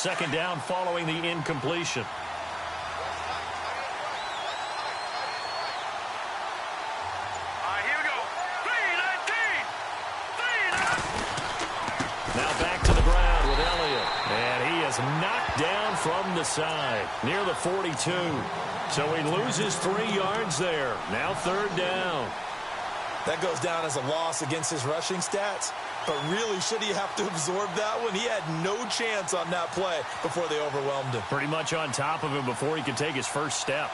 Second down following the incompletion. Here we go. 3-19. Now back to the ground with Elliott. And he is knocked down from the side near the 42. So he loses 3 yards there. Now third down. That goes down as a loss against his rushing stats. But really, should he have to absorb that one? He had no chance on that play before they overwhelmed him. Pretty much on top of him before he could take his first step.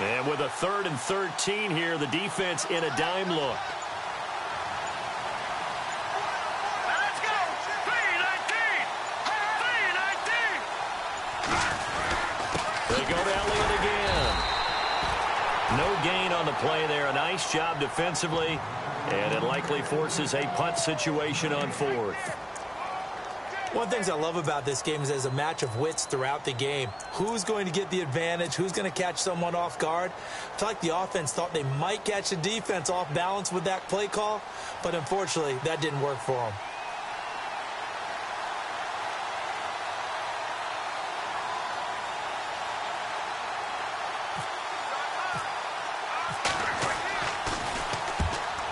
And with a 3rd and 13 here, the defense in a dime look. Let's go. 3-19. 3-19. They go to Elliott again. No gain on the play there. A nice job defensively. And it likely forces a punt situation on 4th. One of the things I love about this game is there's a match of wits throughout the game. Who's going to get the advantage? Who's going to catch someone off guard? I feel like the offense thought they might catch the defense off balance with that play call, but unfortunately, that didn't work for them.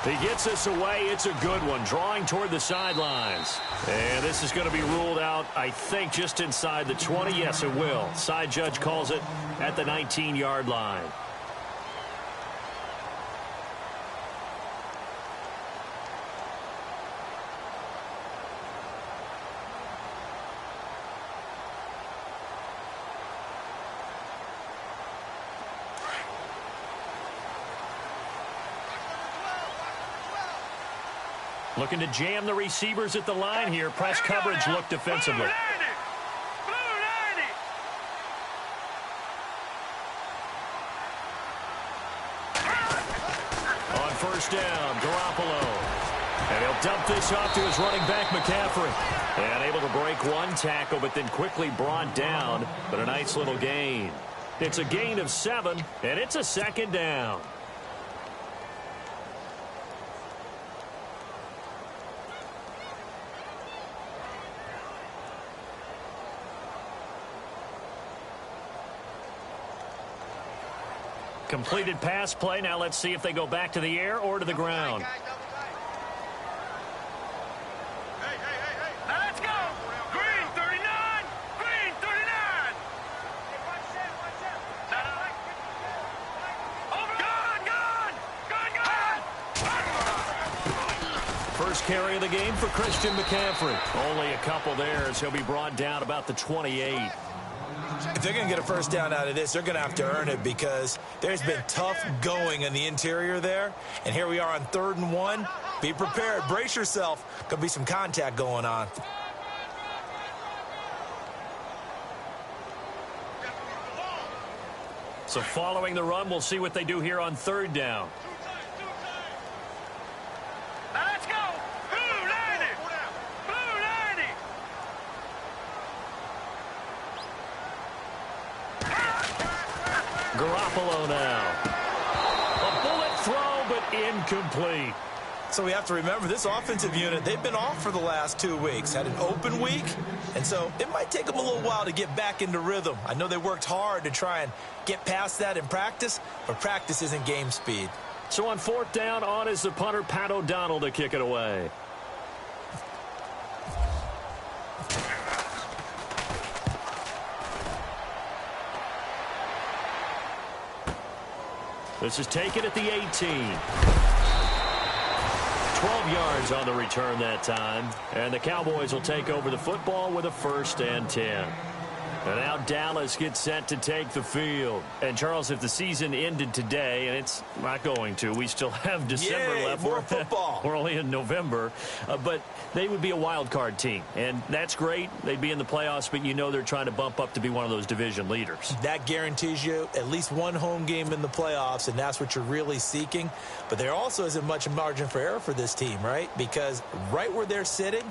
He gets us away. It's a good one. Drawing toward the sidelines. And this is going to be ruled out, I think, just inside the 20. Yes, it will. Side judge calls it at the 19-yard line. Looking to jam the receivers at the line here. Press coverage look defensively. Blue 90. On first down, Garoppolo. And he'll dump this off to his running back, McCaffrey. And able to break one tackle, but then quickly brought down. But a nice little gain. It's a gain of 7, and it's a second down. Completed pass play. Now let's see if they go back to the air or to the ground. Let's go. Green 39. Green 39. First carry of the game for Christian McCaffrey. Only a couple there as he'll be brought down about the 28. If they're going to get a first down out of this, they're going to have to earn it because there's been tough going in the interior there. And here we are on 3rd and 1. Be prepared. Brace yourself. Could be some contact going on. So following the run, we'll see what they do here on 3rd down. Let's go. Blue 90. Blue 90. Garoppolo now. A bullet throw, but incomplete. So we have to remember this offensive unit, they've been off for the last 2 weeks, had an open week, and so it might take them a little while to get back into rhythm. I know they worked hard to try and get past that in practice, but practice isn't game speed. So on 4th down, on is the punter, Pat O'Donnell, to kick it away. This is taken at the 18. 12 yards on the return that time. And the Cowboys will take over the football with a 1st and 10. And now Dallas gets set to take the field. And, Charles, if the season ended today, and it's not going to, we still have December left. More football. We're only in November. But they would be a wild card team. And that's great. They'd be in the playoffs, but you know they're trying to bump up to be one of those division leaders. That guarantees you at least one home game in the playoffs, and that's what you're really seeking. But there also isn't much margin for error for this team, right? Because right where they're sitting,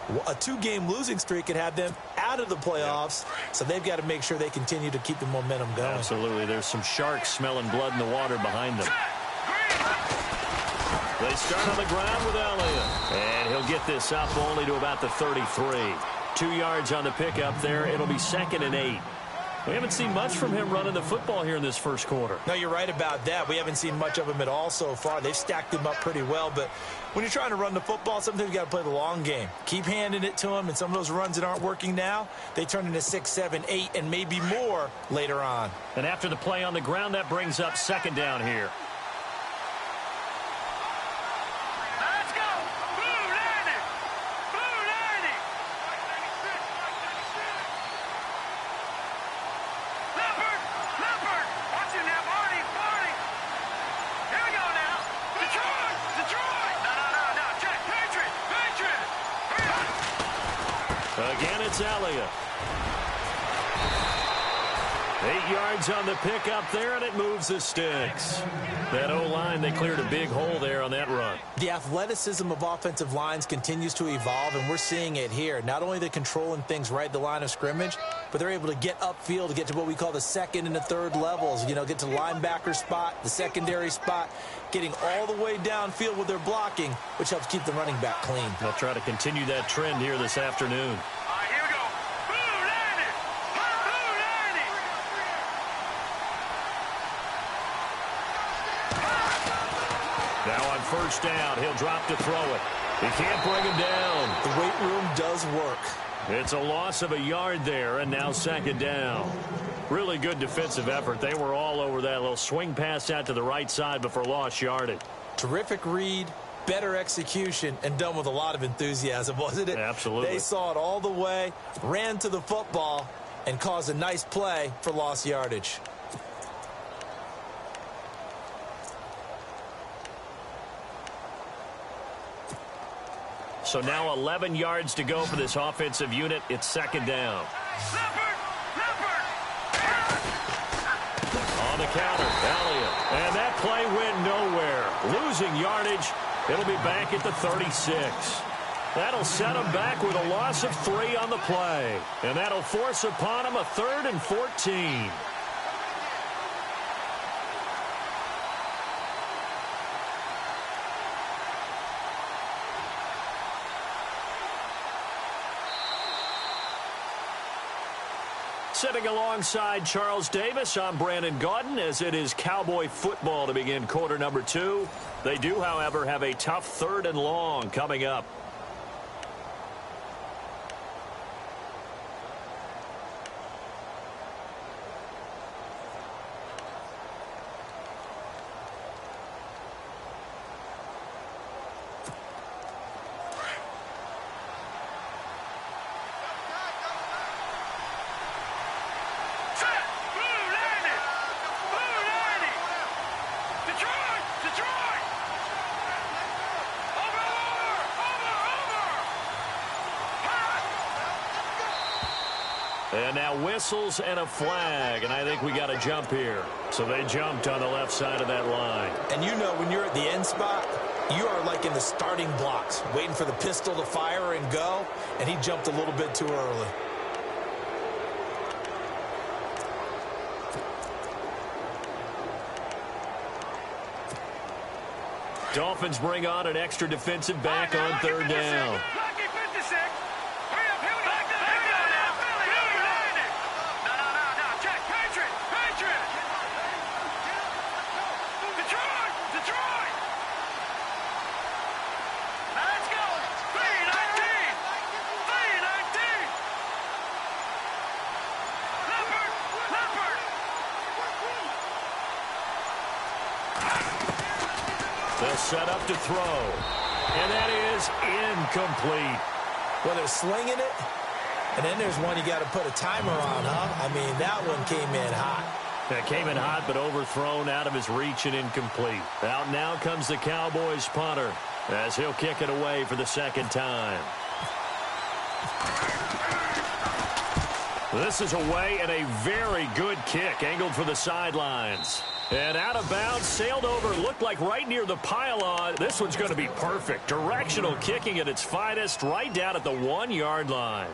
A 2-game losing streak could have them out of the playoffs, so they've got to make sure they continue to keep the momentum going. Absolutely. There's some sharks smelling blood in the water behind them. They start on the ground with Elliott. And he'll get this up only to about the 33. 2 yards on the pickup there. It'll be 2nd and 8. We haven't seen much from him running the football here in this first quarter. No, you're right about that. We haven't seen much of him at all so far. They've stacked him up pretty well, but when you're trying to run the football, sometimes you got to play the long game. Keep handing it to him, and some of those runs that aren't working now, they turn into 6, 7, 8, and maybe more later on. And after the play on the ground, that brings up 2nd down here. Again, it's Elliott. 8 yards on the pickup there, and it moves the sticks. That O-line, they cleared a big hole there on that run. The athleticism of offensive lines continues to evolve, and we're seeing it here. Not only they're controlling things right at the line of scrimmage, but they're able to get upfield to get to what we call the 2nd and the 3rd levels. You know, get to the linebacker spot, the secondary spot, getting all the way downfield with their blocking, which helps keep the running back clean. They'll try to continue that trend here this afternoon. Now on 1st down, he'll drop to throw it. He can't bring him down. The weight room does work. It's a loss of a yard there, and now 2nd down. Really good defensive effort. They were all over that little swing pass out to the right side before lost yardage. Terrific read, better execution, and done with a lot of enthusiasm, wasn't it? Absolutely. They saw it all the way, ran to the football, and caused a nice play for lost yardage. So now 11 yards to go for this offensive unit. It's 2nd down. On the counter, Elliott. And that play went nowhere. Losing yardage. It'll be back at the 36. That'll set him back with a loss of 3 on the play. And that'll force upon him a 3rd and 14. Sitting alongside Charles Davis, I'm Brandon Gaudin, as it is Cowboy football to begin quarter number 2. They do, however, have a tough 3rd and long coming up. And now whistles and a flag, and I think we got a jump here. So they jumped on the left side of that line. And you know, when you're at the end spot, you are like in the starting blocks, waiting for the pistol to fire and go, and he jumped a little bit too early. Dolphins bring on an extra defensive back on 3rd down. They'll set up to throw. And that is incomplete. Well, they're slinging it, and then there's one you got to put a timer on, huh? I mean, that one came in hot. That came in hot, but overthrown, out of his reach, and incomplete. Out now comes the Cowboys punter, as he'll kick it away for the 2nd time. This is away, and a very good kick, angled for the sidelines. And out of bounds, sailed over, looked like right near the pylon. This one's going to be perfect. Directional kicking at its finest, right down at the 1-yard line.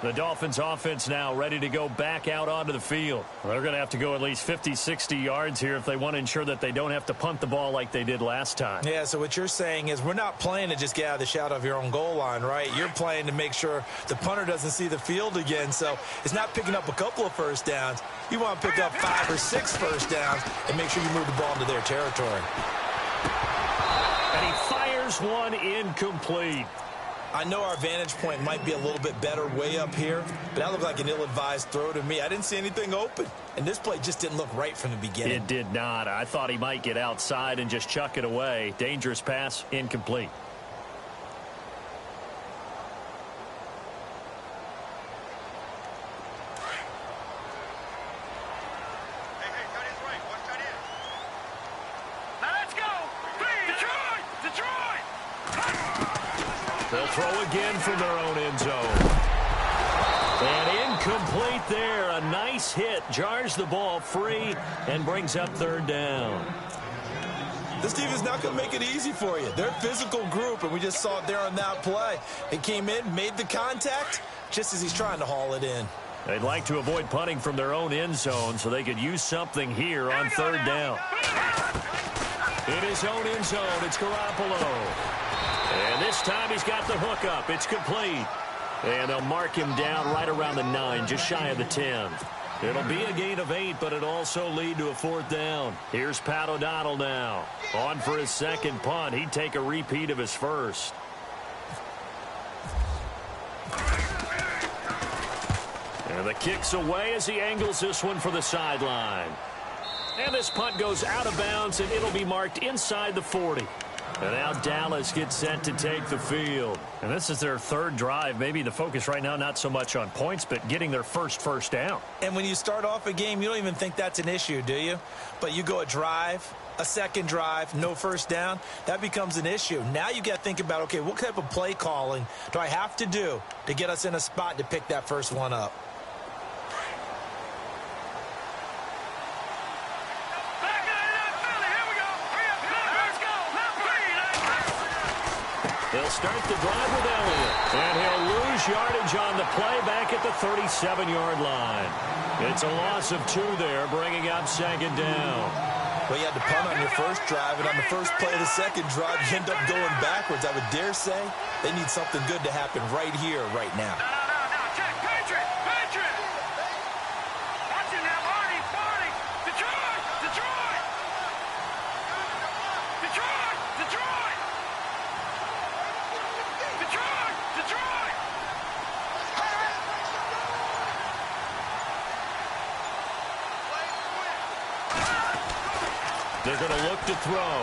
The Dolphins offense now ready to go back out onto the field. They're going to have to go at least 50, 60 yards here if they want to ensure that they don't have to punt the ball like they did last time. Yeah, so what you're saying is we're not playing to just get out of the shadow of your own goal line, right? You're playing to make sure the punter doesn't see the field again. So it's not picking up a couple of first downs. You want to pick up 5 or 6 first downs and make sure you move the ball into their territory. And he fires one incomplete. I know our vantage point might be a little bit better way up here, but that looked like an ill-advised throw to me. I didn't see anything open, and this play just didn't look right from the beginning. It did not. I thought he might get outside and just chuck it away. Dangerous pass, incomplete. They'll throw again from their own end zone. And incomplete there. A nice hit. Jars the ball free and brings up third down. This team is not going to make it easy for you. They're a physical group, and we just saw it there on that play. It came in, made the contact, just as he's trying to haul it in. They'd like to avoid punting from their own end zone so they could use something here on third down. In his own end zone, it's Garoppolo. And this time he's got the hook up. It's complete. And they'll mark him down right around the 9, just shy of the 10. It'll be a gain of 8, but it'll also lead to a fourth down. Here's Pat O'Donnell now. On for his second punt. He'd take a repeat of his first. And the kick's away as he angles this one for the sideline. And this punt goes out of bounds, and it'll be marked inside the 40. And now Dallas gets set to take the field. And this is their third drive. Maybe the focus right now not so much on points, but getting their first down. And when you start off a game, you don't even think that's an issue, do you? But you go a drive, a second drive, no first down, that becomes an issue. Now you got to think about, okay, what type of play calling do I have to do to get us in a spot to pick that first one up? They'll start the drive with Elliott. And he'll lose yardage on the play back at the 37-yard line. It's a loss of 2 there, bringing up second down. Well, you had to punt on your first drive, and on the first play of the second drive, you end up going backwards. I would dare say they need something good to happen right here, right now. They're going to look to throw.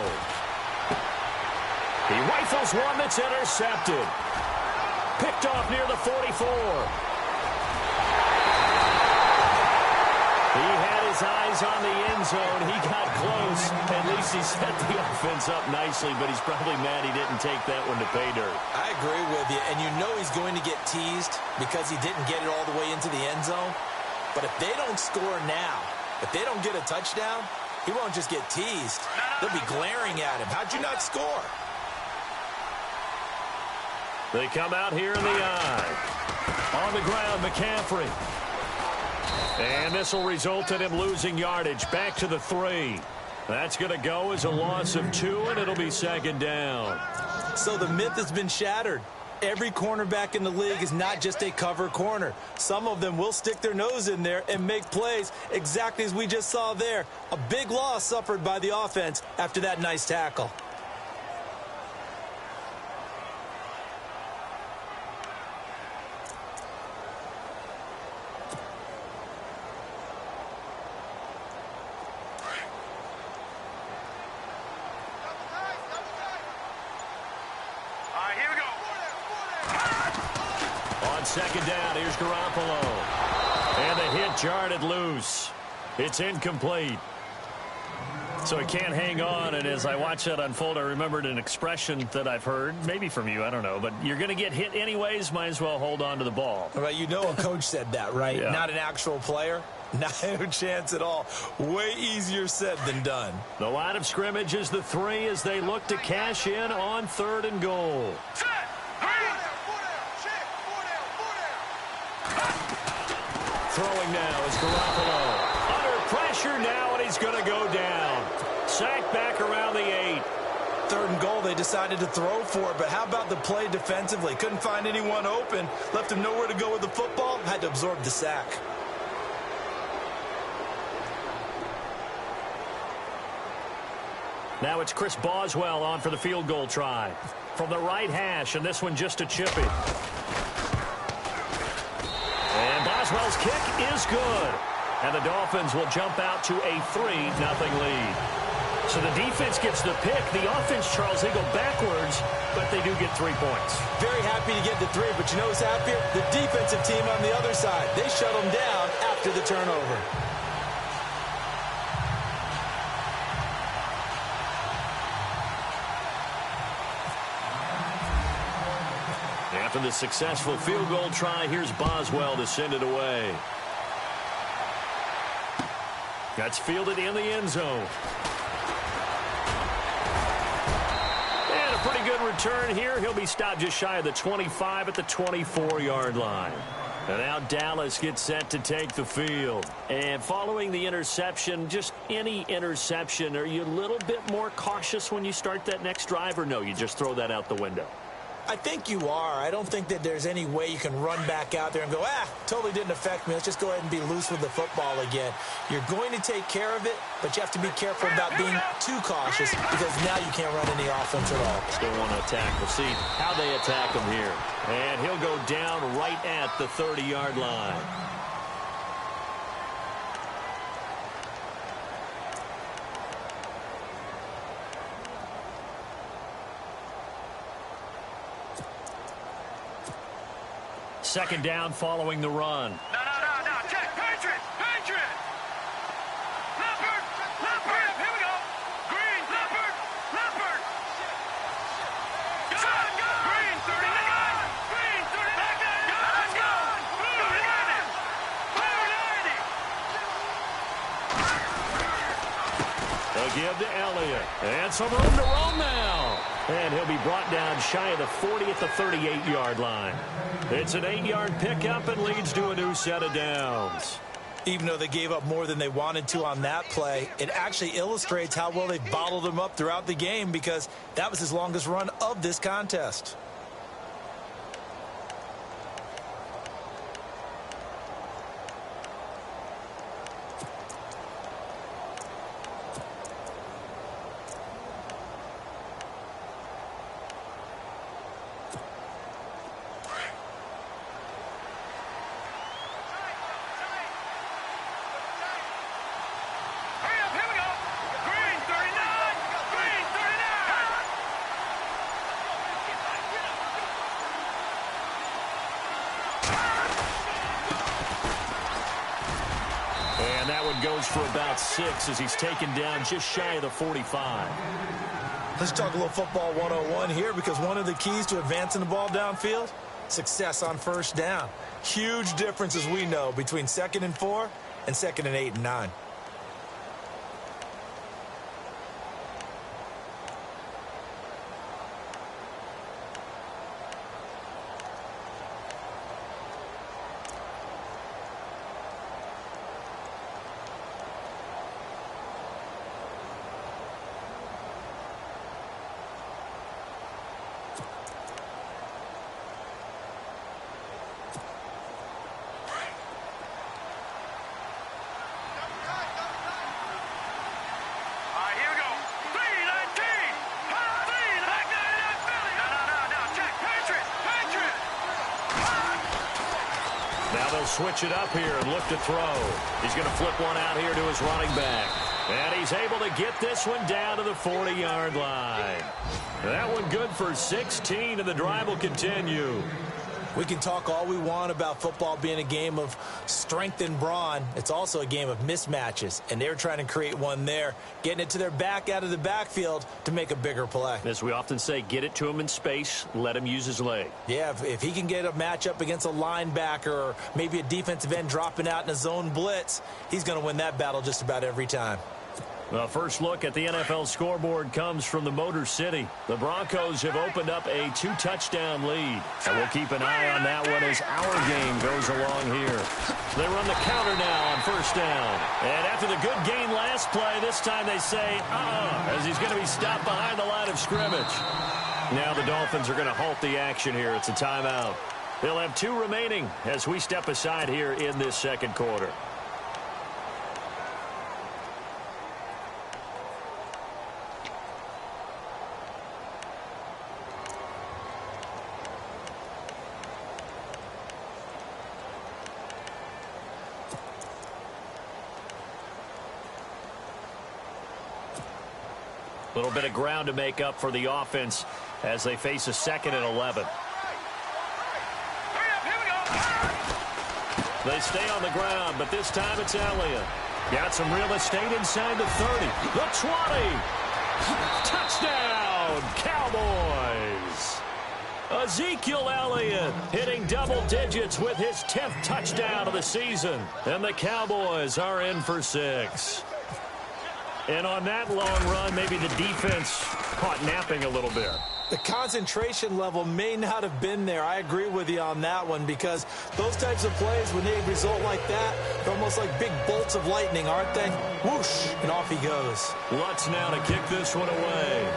He rifles one that's intercepted. Picked off near the 44. He had his eyes on the end zone. He got close. At least he set the offense up nicely, but he's probably mad he didn't take that one to pay dirt. I agree with you, and you know he's going to get teased because he didn't get it all the way into the end zone. But if they don't score now, if they don't get a touchdown, he won't just get teased. They'll be glaring at him. How'd you not score? They come out here in the eye. On the ground, McCaffrey. And this will result in him losing yardage back to the 3. That's going to go as a loss of 2, and it'll be second down. So the myth has been shattered. Every cornerback in the league is not just a cover corner. Some of them will stick their nose in there and make plays exactly as we just saw there. A big loss suffered by the offense after that nice tackle. Second down, here's Garoppolo. And the hit jarred it loose. It's incomplete. So he can't hang on, and as I watched that unfold, I remembered an expression that I've heard, maybe from you, I don't know, but you're going to get hit anyways, might as well hold on to the ball. All right, you know a coach said that, right? Yeah. Not an actual player. No chance at all. Way easier said than done. The line of scrimmage is the 3 as they look to cash in on 3rd and goal. Set. Throwing now is Garoppolo. Under pressure now, and he's going to go down. Sacked back around the 8. 3rd and goal, they decided to throw for it, but how about the play defensively? Couldn't find anyone open. Left him nowhere to go with the football. Had to absorb the sack. Now it's Chris Boswell on for the field goal try. From the right hash, and this one just a chippy. And Boswell's kick is good. And the Dolphins will jump out to a 3-0 lead. So the defense gets the pick. The offense, Charles, they go backwards, but they do get 3 points. Very happy to get the 3, but you know who's happier? The defensive team on the other side. They shut them down after the turnover. After the successful field goal try, here's Boswell to send it away. That's fielded in the end zone. And a pretty good return here. He'll be stopped just shy of the 25 at the 24-yard line. And now Dallas gets set to take the field. And following the interception, just any interception, are you a little bit more cautious when you start that next drive, or no, you just throw that out the window? I think you are. I don't think that there's any way you can run back out there and go, totally didn't affect me. Let's just go ahead and be loose with the football again. You're going to take care of it, but you have to be careful about being too cautious because now you can't run any offense at all. Still want to attack. We'll see how they attack him here. And he'll go down right at the 30-yard line. Second down following the run. No. Check. Patriot. Leopard. Here we go. Green. Leopard. Green 39. Green 39. Let's go. Blue 90. They'll give to Elliott. And some room to roam now. And he'll be brought down shy of the 40 at the 38-yard line. It's an 8-yard pickup and leads to a new set of downs. Even though they gave up more than they wanted to on that play, it actually illustrates how well they bottled them up throughout the game because that was his longest run of this contest. And that one goes for about 6 as he's taken down just shy of the 45. Let's talk a little football 101 here because one of the keys to advancing the ball downfield, success on first down. Huge difference, as we know, between 2nd and 4 and 2nd and 8 and 9. Switch it up here and look to throw. He's going to flip one out here to his running back. And he's able to get this one down to the 40-yard line. That one good for 16, and the drive will continue. We can talk all we want about football being a game of strength and brawn. It's also a game of mismatches, and they're trying to create one there, getting it to their back out of the backfield to make a bigger play. As we often say, get it to him in space, let him use his leg. Yeah, if he can get a matchup against a linebacker or maybe a defensive end dropping out in a zone blitz, he's going to win that battle just about every time. The first look at the NFL scoreboard comes from the Motor City. The Broncos have opened up a 2-touchdown lead. And we'll keep an eye on that one as our game goes along here. They run the counter now on first down. And after the good gain last play, this time they say, as he's going to be stopped behind the line of scrimmage. Now the Dolphins are going to halt the action here. It's a timeout. They'll have 2 remaining as we step aside here in this second quarter. A little bit of ground to make up for the offense as they face a 2nd and 11. They stay on the ground, but this time it's Elliott. Got some real estate inside the 30. The 20. Touchdown, Cowboys. Ezekiel Elliott hitting double digits with his 10th touchdown of the season. And the Cowboys are in for 6. And on that long run, maybe the defense caught napping a little bit. The concentration level may not have been there. I agree with you on that one because those types of plays, when they result like that, they're almost like big bolts of lightning, aren't they? Whoosh, and off he goes. Lutz now to kick this one away.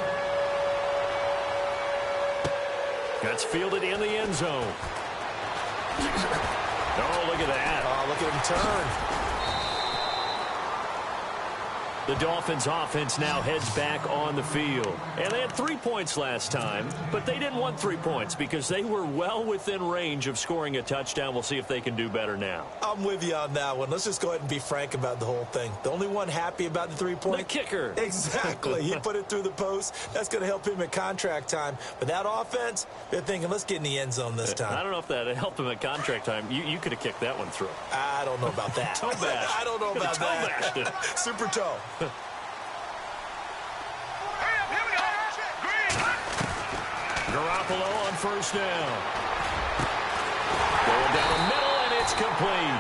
That's fielded in the end zone. Oh, look at that. Oh, look at him turn. The Dolphins offense now heads back on the field. And they had 3 points last time, but they didn't want 3 points because they were well within range of scoring a touchdown. We'll see if they can do better now. I'm with you on that one. Let's just go ahead and be frank about the whole thing. The only one happy about the 3-point? The kicker. Exactly. He put it through the post. That's going to help him at contract time. But that offense, they're thinking, let's get in the end zone this time. I don't know if that helped him at contract time. You could have kicked that one through. I don't know about that. Toe bash. I don't know about that. Super toe. Garoppolo on first down. Going down the middle, and it's complete.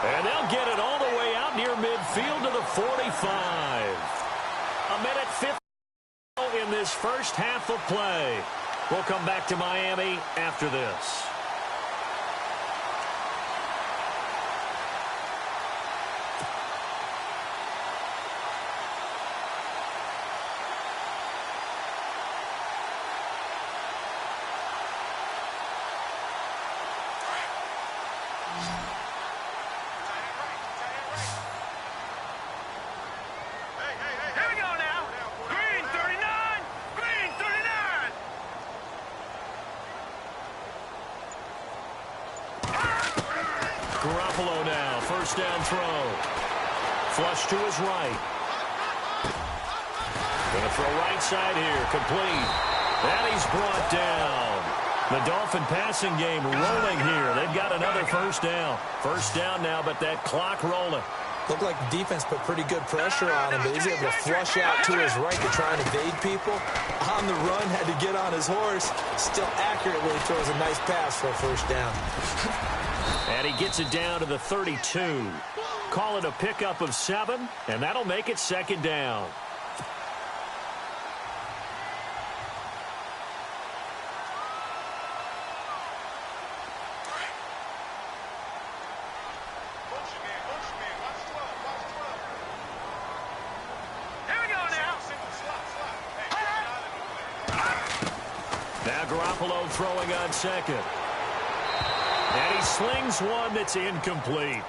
And they'll get it all the way out near midfield to the 45. A minute 50 in this first half of play. We'll come back to Miami after this. Garoppolo now, first down throw. Flush to his right. Going to throw right side here, complete. And he's brought down. The Dolphin passing game rolling here. They've got another first down. First down now, but that clock rolling. Looked like the defense put pretty good pressure on him, but he's able to flush out to his right to try and evade people. On the run, had to get on his horse. Still accurately throws a nice pass for a first down. And he gets it down to the 32. Call it a pickup of 7, and that'll make it second down. Now Garoppolo throwing on second. And he slings one that's incomplete.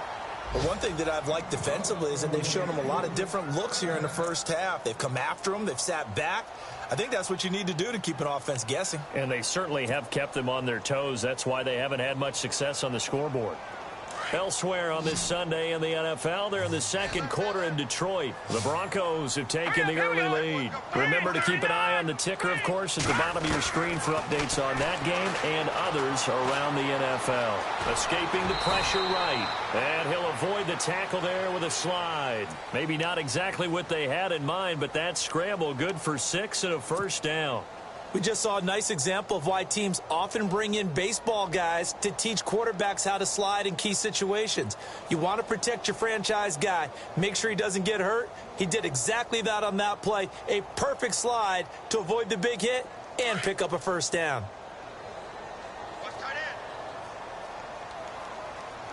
But one thing that I've liked defensively is that they've shown him a lot of different looks here in the first half. They've come after him. They've sat back. I think that's what you need to do to keep an offense guessing. And they certainly have kept them on their toes. That's why they haven't had much success on the scoreboard. Elsewhere on this Sunday in the NFL, they're in the second quarter in Detroit. The Broncos have taken the early lead. Remember to keep an eye on the ticker, of course, at the bottom of your screen for updates on that game and others around the NFL. Escaping the pressure right. And he'll avoid the tackle there with a slide. Maybe not exactly what they had in mind, but that scramble good for 6 and a first down. We just saw a nice example of why teams often bring in baseball guys to teach quarterbacks how to slide in key situations. You want to protect your franchise guy. Make sure he doesn't get hurt. He did exactly that on that play. A perfect slide to avoid the big hit and pick up a first down.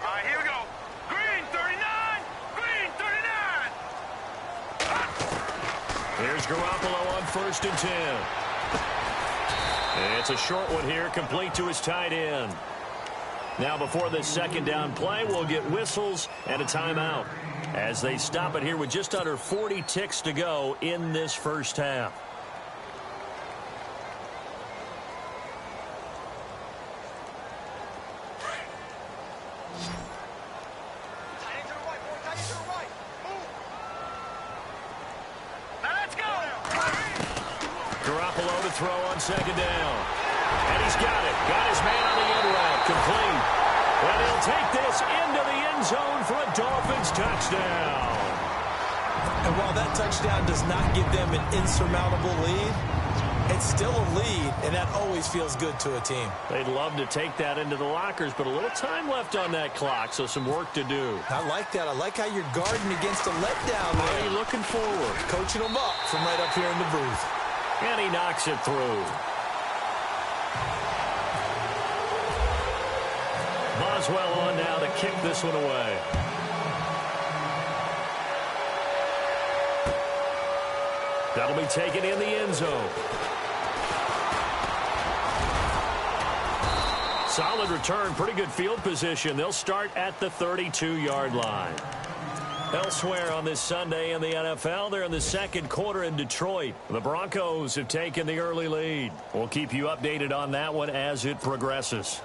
All right, here we go. Green 39. Green 39. Here's Garoppolo on 1st and 10. It's a short one here, complete to his tight end. Now before this second down play, we'll get whistles and a timeout as they stop it here with just under 40 ticks to go in this first half. Garoppolo to throw on second down. And he's got it. Got his man on the end route. Complete. And he'll take this into the end zone for a Dolphins touchdown. And while that touchdown does not give them an insurmountable lead, it's still a lead, and that always feels good to a team. They'd love to take that into the lockers, but a little time left on that clock, so some work to do. I like that. I like how you're guarding against a letdown there. Already looking forward. Coaching them up from right up here in the booth. And he knocks it through. Boswell on now to kick this one away. That'll be taken in the end zone. Solid return, pretty good field position. They'll start at the 32-yard line. Elsewhere on this Sunday in the NFL, they're in the second quarter in Detroit. The Broncos have taken the early lead. We'll keep you updated on that one as it progresses.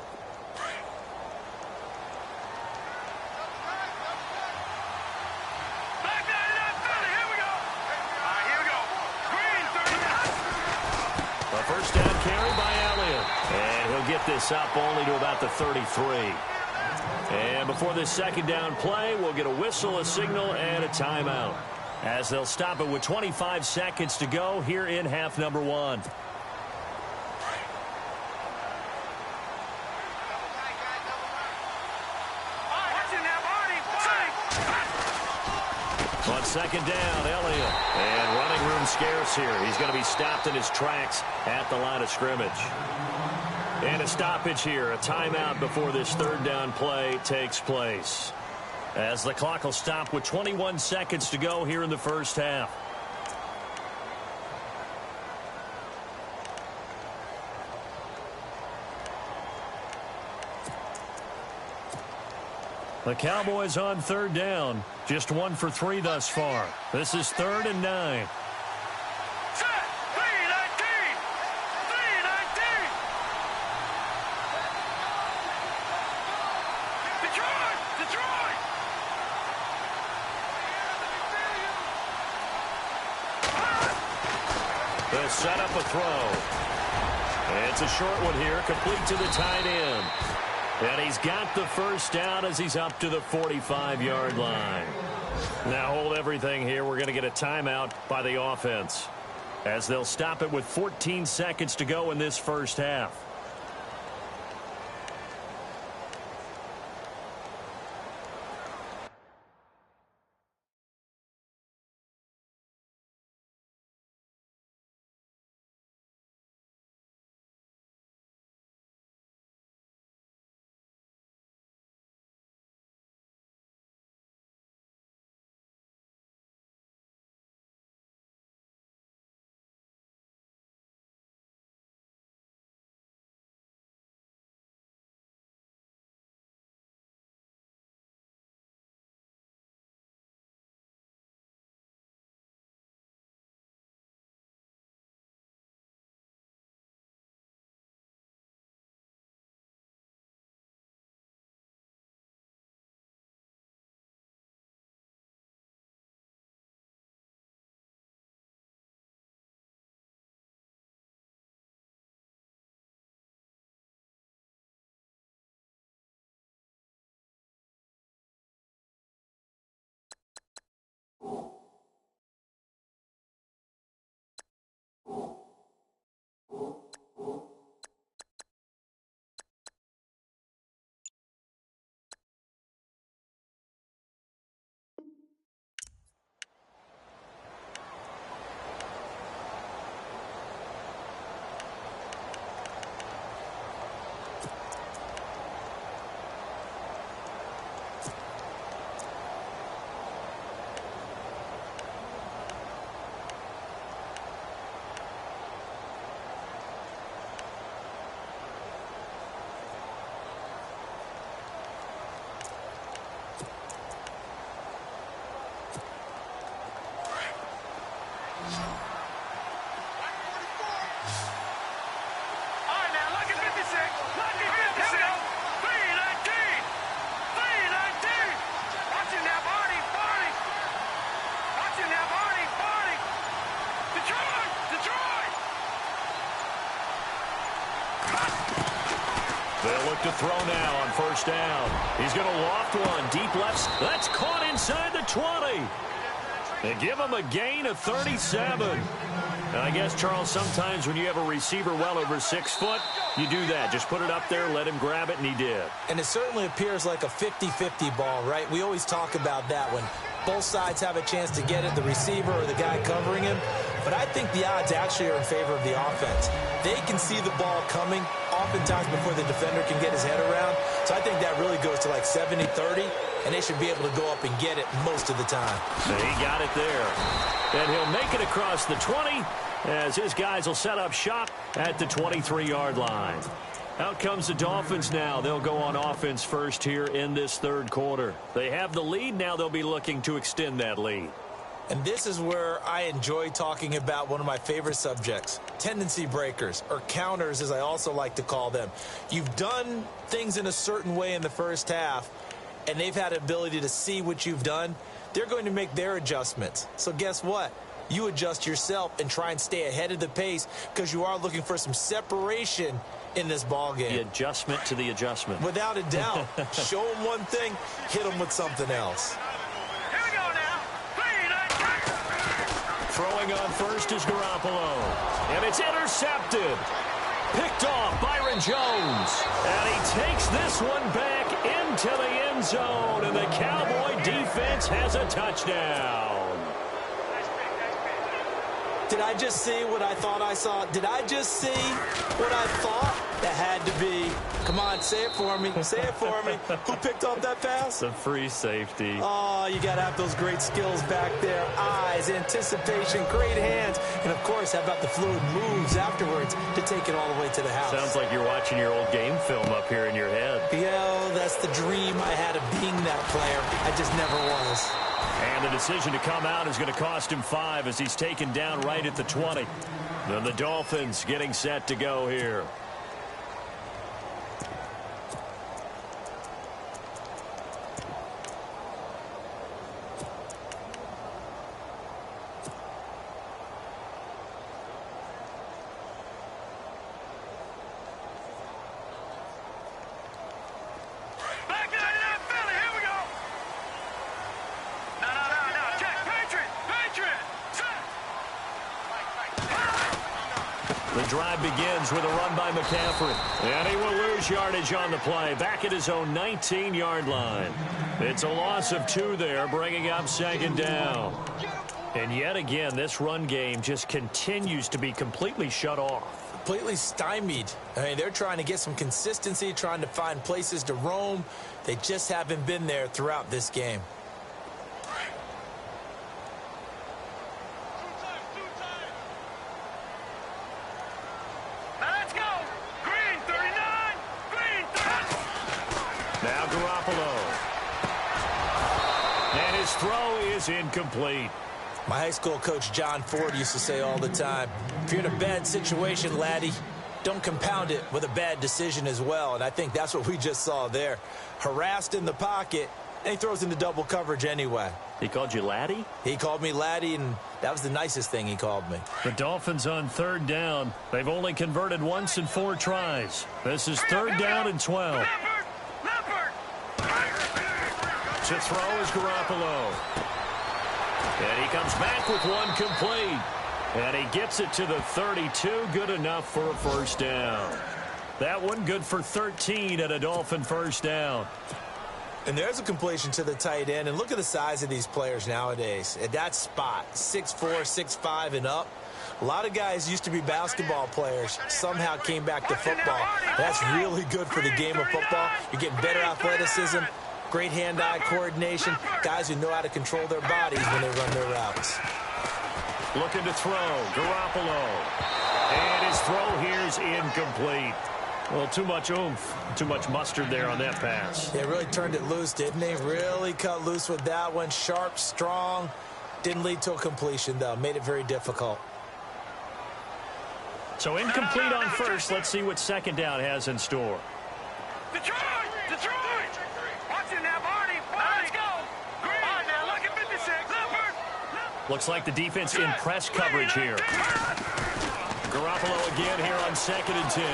A first down carry by Elliott. And he'll get this up only to about the 33. And before this second down play, we'll get a whistle, a signal, and a timeout, as they'll stop it with 25 seconds to go here in half number 1. On second down, Elliott. And running room scarce here. He's going to be stopped in his tracks at the line of scrimmage. And a stoppage here, a timeout before this third down play takes place, as the clock will stop with 21 seconds to go here in the first half. The Cowboys on third down, just 1 for 3 thus far. This is 3rd and 9. They'll set up a throw. It's a short one here, complete to the tight end. And he's got the first down as he's up to the 45-yard line. Now hold everything here. We're going to get a timeout by the offense, as they'll stop it with 14 seconds to go in this first half. They'll look to throw now on first down. He's going to loft one. Deep left. That's caught inside the 20. They give him a gain of 37. And I guess, Charles, sometimes when you have a receiver well over 6 foot, you do that. Just put it up there, let him grab it, and he did. And it certainly appears like a 50-50 ball, right? We always talk about that when both sides have a chance to get it, the receiver or the guy covering him. But I think the odds actually are in favor of the offense. They can see the ball coming oftentimes before the defender can get his head around. So I think that really goes to like 70-30, and they should be able to go up and get it most of the time. So he got it there. And he'll make it across the 20 as his guys will set up shop at the 23-yard line. Out comes the Dolphins now. They'll go on offense first here in this third quarter. They have the lead. Now they'll be looking to extend that lead. And this is where I enjoy talking about one of my favorite subjects, tendency breakers, or counters as I also like to call them. You've done things in a certain way in the first half, and they've had an ability to see what you've done. They're going to make their adjustments. So guess what? You adjust yourself and try and stay ahead of the pace because you are looking for some separation in this ball game. The adjustment to the adjustment. Without a doubt. Show them one thing, hit them with something else. Here we go now. Throwing on first is Garoppolo. And it's intercepted. Picked off Byron Jones. And he takes this one back into the end zone. And the Cowboy defense has a touchdown. Did I just see what I thought I saw? Did I just see what I thought? That had to be. Come on, say it for me. Say it for me. Who picked off that pass? The free safety. Oh, you got to have those great skills back there. Eyes, anticipation, great hands. And, of course, how about the fluid moves afterwards to take it all the way to the house? Sounds like you're watching your old game film up here in your head. Yeah, that's the dream I had of being that player. I just never was. And the decision to come out is going to cost him 5 as he's taken down right at the 20. Then the Dolphins getting set to go here. The drive begins with a run by McCaffrey. And he will lose yardage on the play. Back at his own 19-yard line. It's a loss of 2 there, bringing up second down. And yet again, this run game just continues to be completely shut off. Completely stymied. I mean, they're trying to get some consistency, trying to find places to roam. They just haven't been there throughout this game. Throw is incomplete. My high school coach John Ford used to say all the time, if you're in a bad situation, laddie, don't compound it with a bad decision as well. And I think that's what we just saw there. Harassed in the pocket, and he throws into double coverage anyway. He called you laddie? He called me laddie, and that was the nicest thing he called me. The Dolphins on third down. They've only converted once in 4 tries. This is third down and 12. To throw is Garoppolo. And he comes back with one complete. And he gets it to the 32. Good enough for a first down. That one good for 13 at a Dolphin first down. And there's a completion to the tight end. And look at the size of these players nowadays. At that spot, 6'4", 6'5", and up. A lot of guys used to be basketball players, somehow came back to football. That's really good for the game of football. You're getting better athleticism. Great hand-eye coordination. Guys who know how to control their bodies when they run their routes. Looking to throw. Garoppolo. And his throw here is incomplete. Well, too much oomph. Too much mustard there on that pass. They really turned it loose, didn't they? Really cut loose with that one. Sharp, strong. Didn't lead to a completion, though. Made it very difficult. So incomplete on first. Let's see what second down has in store. Detroit! Detroit! Looks like the defense in press coverage here. Garoppolo again here on 2nd and 10.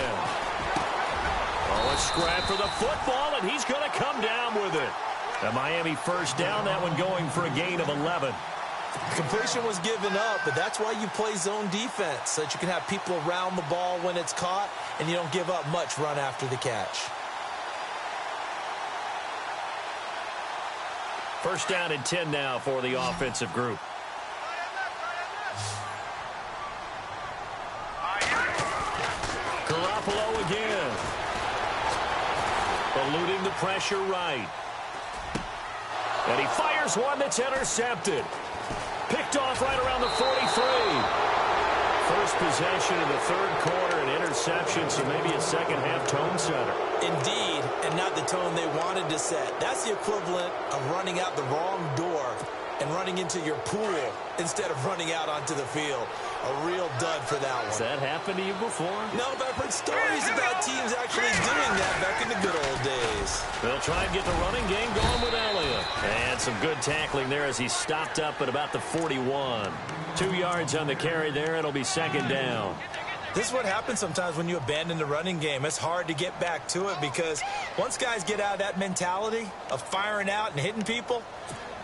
Oh, a scrap for the football, and he's going to come down with it. A Miami first down, that one going for a gain of 11. Completion was given up, but that's why you play zone defense, so that you can have people around the ball when it's caught, and you don't give up much run after the catch. First down and 10 now for the offensive group. Garoppolo again. Eluding the pressure right. And he fires one that's intercepted. Picked off right around the 43. First possession in the third quarter, an interception, so maybe a second-half tone setter. Indeed, and not the tone they wanted to set. That's the equivalent of running out the wrong door and running into your pool instead of running out onto the field. A real dud for that one. Has that happened to you before? No, but I've heard stories about teams actually doing that back in the good old days. They'll try and get the running game going with Elliott. And some good tackling there as he stopped up at about the 41. 2 yards on the carry there. It'll be second down. This is what happens sometimes when you abandon the running game. It's hard to get back to it because once guys get out of that mentality of firing out and hitting people,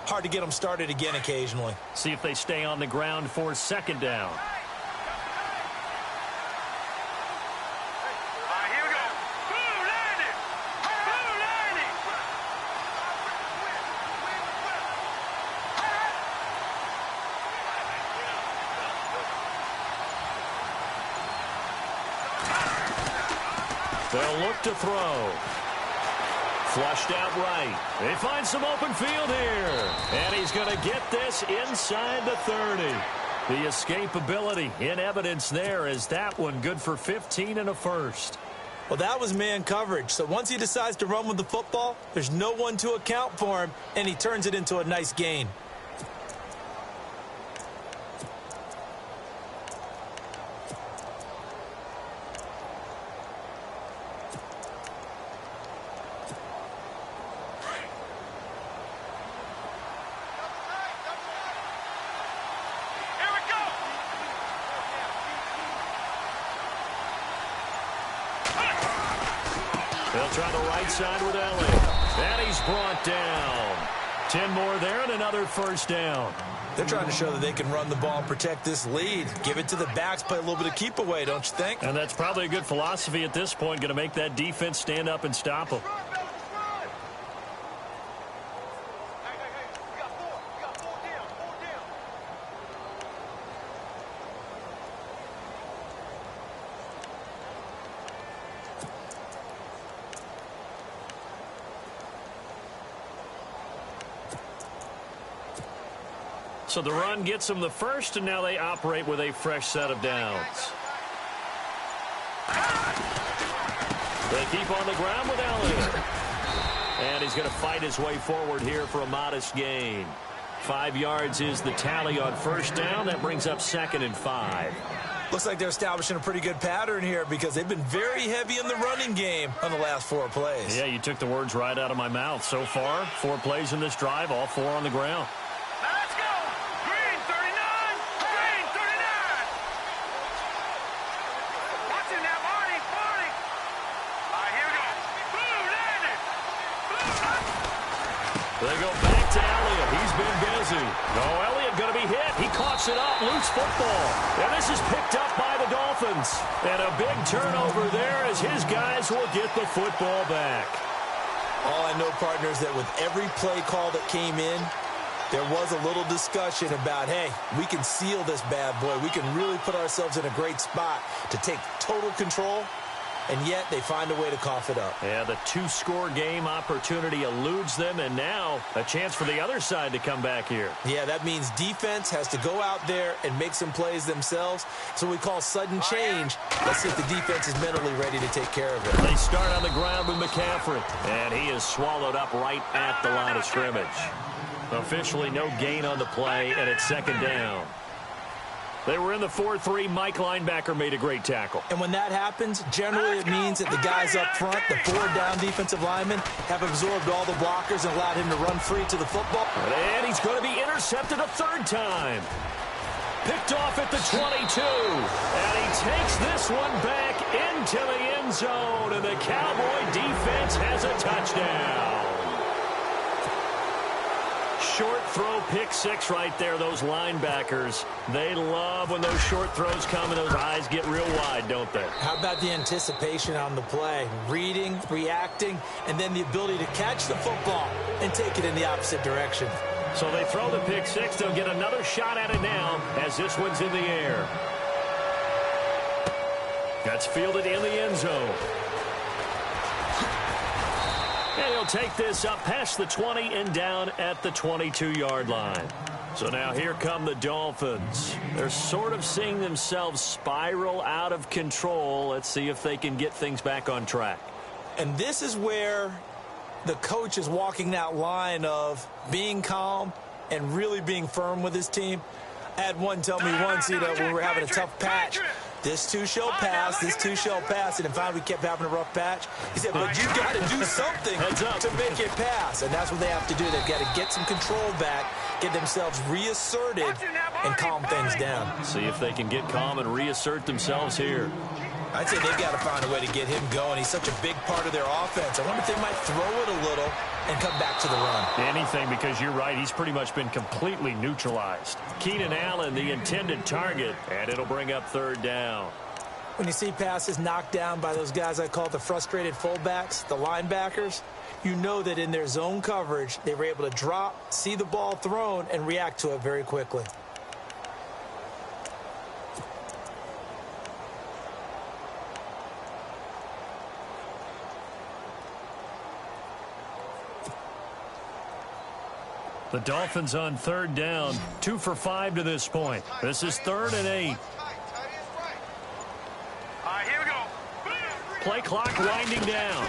hard to get them started again occasionally. See if they stay on the ground for second down. Here we go. Boom, landed. Boom, landed. They'll look to throw. Flushed out right. They find some open field here. And he's going to get this inside the 30. The escapability in evidence there as that one good for 15 and a first. Well, that was man coverage. So once he decides to run with the football, there's no one to account for him, and he turns it into a nice gain. They'll try the right side with Elliott. And he's brought down. 10 more there and another first down. They're trying to show that they can run the ball and protect this lead. Give it to the backs, play a little bit of keep away, don't you think? And that's probably a good philosophy at this point, going to make that defense stand up and stop them. So the run gets them the first, and now they operate with a fresh set of downs. They keep on the ground with Elliott. And he's going to fight his way forward here for a modest gain. 5 yards is the tally on first down. That brings up 2nd and 5. Looks like they're establishing a pretty good pattern here because they've been very heavy in the running game on the last 4 plays. Yeah, you took the words right out of my mouth. So far, 4 plays in this drive, all 4 on the ground. Let's go. Green 39. Green 39. Watching that, Marty. Marty. Here we go. Boom, landed. Boom. They go back to Elliott. He's been busy. No, Elliott going to be hit. He coughs it up. Loose football. And this is picked up by the Dolphins. And a big turnover there as his guys will get the football back. All I know, partners, that with every play call that came in, there was a little discussion about, hey, we can seal this bad boy. We can really put ourselves in a great spot to take total control, and yet they find a way to cough it up. Yeah, the 2-score game opportunity eludes them, and now a chance for the other side to come back here. Yeah, that means defense has to go out there and make some plays themselves. So we call sudden change. Let's see if the defense is mentally ready to take care of it. They start on the ground with McCaffrey, and he is swallowed up right at the line of scrimmage. Officially no gain on the play, and it's 2nd down. They were in the 4-3. Mike linebacker made a great tackle. And when that happens, generally it means that the guys up front, the 4 down defensive linemen, have absorbed all the blockers and allowed him to run free to the football. And he's going to be intercepted a 3rd time. picked off at the 22. And he takes this one back into the end zone. And the Cowboy defense has a touchdown. Short throw, pick six right there. Those linebackers, they love when those short throws come and those eyes get real wide, don't they? How about the anticipation on the play? Reading, reacting, and then the ability to catch the football and take it in the opposite direction. So they throw the pick six. They'll get another shot at it now as this one's in the air. That's fielded in the end zone. And he'll take this up past the 20 and down at the 22-yard line. So now here come the Dolphins. They're sort of seeing themselves spiral out of control. Let's see if they can get things back on track. And this is where the coach is walking that line of being calm and really being firm with his team. I had one tell me once, when we were having a tough patch, this too shall pass, this too shall pass, and then finally we kept having a rough patch. He said, but you got to do something to make it pass, and that's what they have to do. They've got to get some control back, get themselves reasserted, and calm things down. See if they can get calm and reassert themselves here. I'd say they've got to find a way to get him going. He's such a big part of their offense. I wonder if they might throw it a little and come back to the run. Anything, because you're right. He's pretty much been completely neutralized. Keenan Allen, the intended target, and it'll bring up third down. When you see passes knocked down by those guys I call the frustrated fullbacks, the linebackers, you know that in their zone coverage, they were able to drop, see the ball thrown, and react to it very quickly. The Dolphins on third down, 2 for 5 to this point. This is 3rd and 8. All right, here we go. Play clock winding down.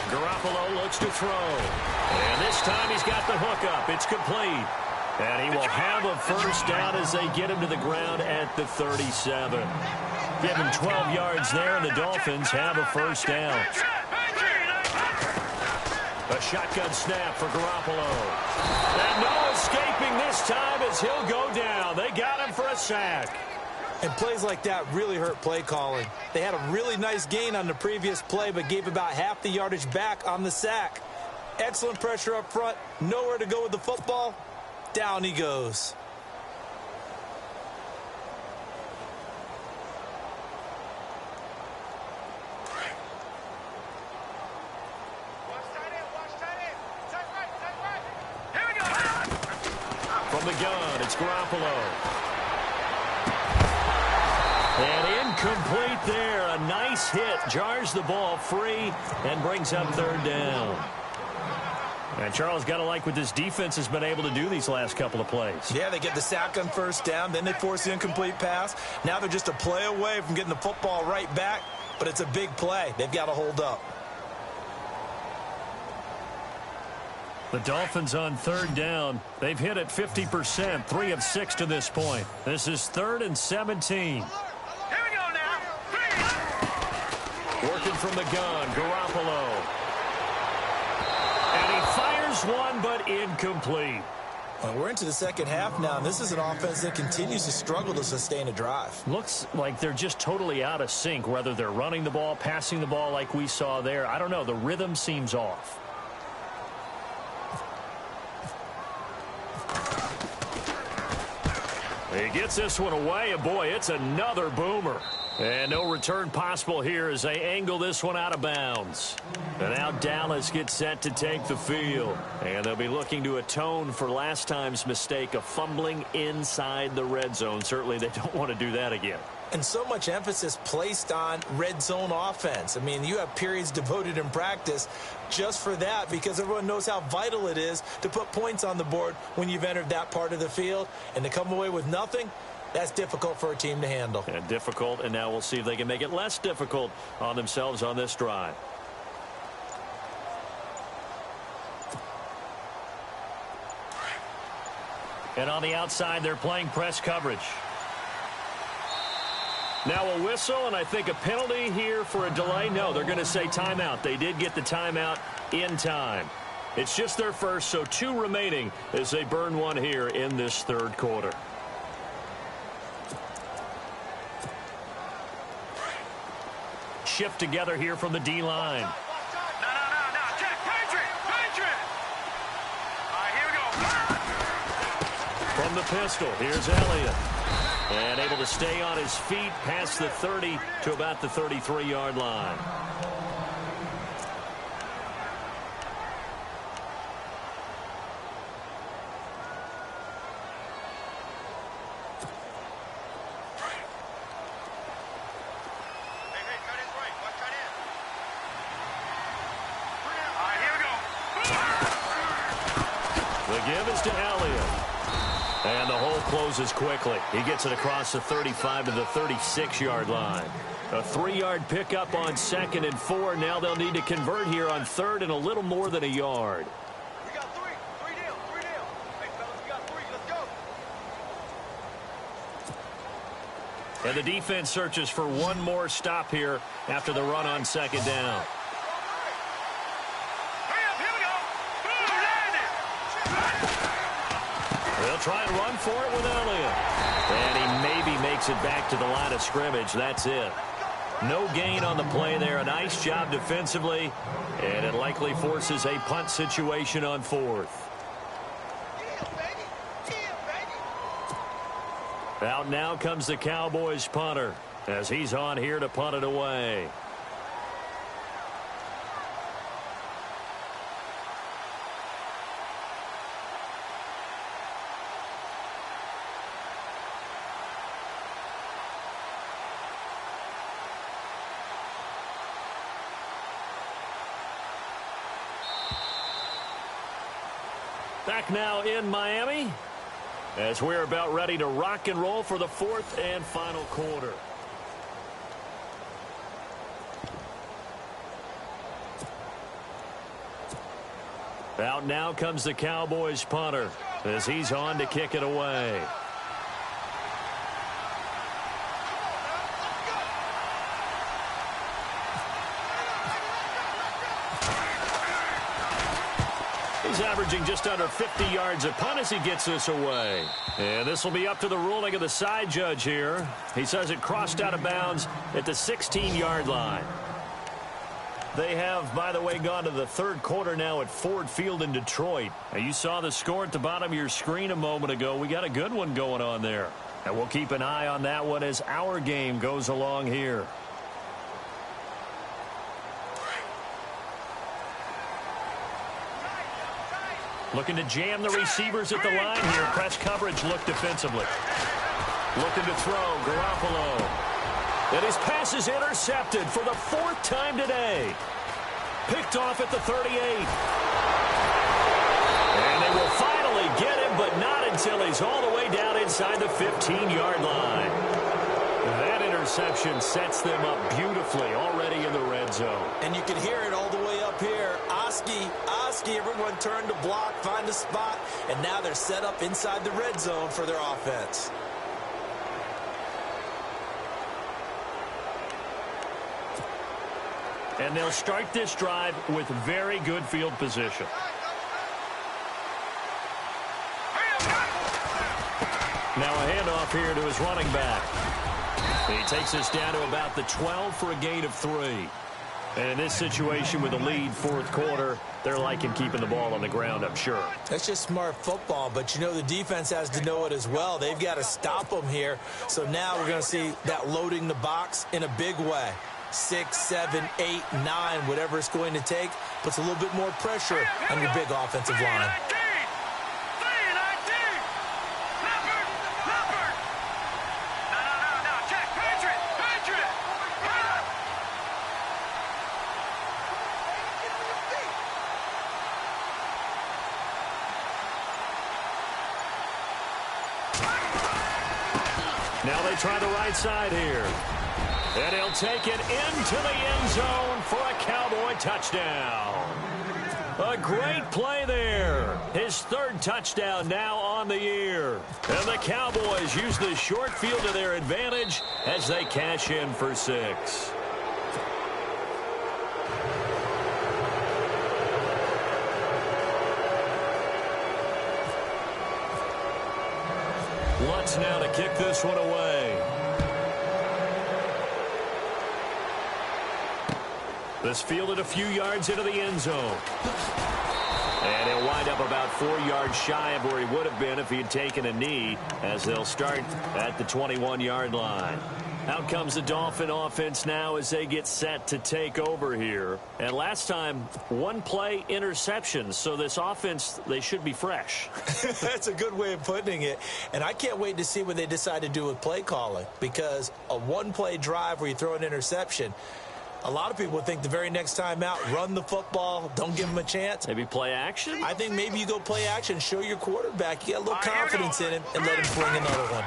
Garoppolo looks to throw. And this time he's got the hook up. It's complete. And he will have a first down as they get him to the ground at the 37. Give him 12 yards there, and the Dolphins have a first down. A shotgun snap for Garoppolo. And no escaping this time as he'll go down. They got him for a sack. And plays like that really hurt play calling. They had a really nice gain on the previous play, but gave about half the yardage back on the sack. Excellent pressure up front. Nowhere to go with the football. Down he goes. From the gun, it's Garoppolo. And incomplete there. A nice hit. Jars the ball free and brings up third down. And Charles, got to like what this defense has been able to do these last couple of plays. Yeah, they get the sack on first down. Then they force the incomplete pass. Now they're just a play away from getting the football right back. But it's a big play. They've got to hold up. The Dolphins on third down. They've hit it 50%, 3 of 6 to this point. This is 3rd and 17. Here we go now. 3. Working from the gun, Garoppolo. And he fires one, but incomplete. Well, we're into the second half now, and this is an offense that continues to struggle to sustain a drive. Looks like they're just totally out of sync, whether they're running the ball, passing the ball like we saw there. I don't know. The rhythm seems off. He gets this one away, and boy, it's another boomer. And no return possible here as they angle this one out of bounds. And now Dallas gets set to take the field. And they'll be looking to atone for last time's mistake of fumbling inside the red zone. Certainly they don't want to do that again. And so much emphasis placed on red zone offense. I mean, you have periods devoted in practice just for that because everyone knows how vital it is to put points on the board when you've entered that part of the field. And to come away with nothing, that's difficult for a team to handle. And difficult, and now we'll see if they can make it less difficult on themselves on this drive. And on the outside, they're playing press coverage. Now a whistle, and I think a penalty here for a delay. No, they're going to say timeout. They did get the timeout in time. It's just their first, so 2 remaining as they burn one here in this third quarter. shift together here from the D-line. No. Check. Patriot. All right, here we go. From the pistol, here's Elliott. And able to stay on his feet past the 30 to about the 33-yard line. Give is to Elliott. And the hole closes quickly. He gets it across the 35 to the 36-yard line. A 3-yard pickup on 2nd and 4. Now they'll need to convert here on 3rd and a little more than a yard. We got three. Three deal. Hey, fellas, we got 3. Let's go. And the defense searches for one more stop here after the run on 2nd down. They'll try and run for it with Elliott. And he maybe makes it back to the line of scrimmage. That's it. No gain on the play there. A nice job defensively. And it likely forces a punt situation on 4th. Out now comes the Cowboys punter as he's on here to punt it away. Back now in Miami as we're about ready to rock and roll for the 4th and final quarter. Out now comes the Cowboys punter as he's on to kick it away. He's averaging just under 50 yards a punt as he gets this away. And this will be up to the ruling of the side judge here. He says it crossed out of bounds at the 16-yard line. They have, by the way, gone to the 3rd quarter now at Ford Field in Detroit. Now, you saw the score at the bottom of your screen a moment ago. We got a good one going on there. And we'll keep an eye on that one as our game goes along here. Looking to jam the receivers at the line here. Press coverage look defensively. Looking to throw. Garoppolo. And his pass is intercepted for the 4th time today. Picked off at the 38. And they will finally get him, but not until he's all the way down inside the 15-yard line. That interception sets them up beautifully already in the red zone. And you can hear it all the way up here. Oski, everyone turned to block, find a spot, and now they're set up inside the red zone for their offense. And they'll start this drive with very good field position. Now a handoff here to his running back. He takes us down to about the 12 for a gain of 3. And in this situation with a lead 4th quarter, they're liking keeping the ball on the ground, I'm sure. That's just smart football, but you know the defense has to know it as well. They've got to stop them here. So now we're going to see that loading the box in a big way. 6, 7, 8, 9, whatever it's going to take, puts a little bit more pressure on your big offensive line. Now they try the right side here. And he'll take it into the end zone for a Cowboy touchdown. A great play there. His 3rd touchdown now on the year. And the Cowboys use the short field to their advantage as they cash in for 6. Lutz now to kick this one away. This fielded a few yards into the end zone. And he'll wind up about 4 yards shy of where he would have been if he had taken a knee, as they'll start at the 21-yard line. Out comes the Dolphin offense now as they get set to take over here. And last time, one play interceptions. So this offense, they should be fresh. That's a good way of putting it. And I can't wait to see what they decide to do with play calling, because a one-play drive where you throw an interception, a lot of people think the very next time out, run the football, don't give him a chance. Maybe play action? I think maybe you go play action, show your quarterback you got a little confidence in him, and let him fling another one.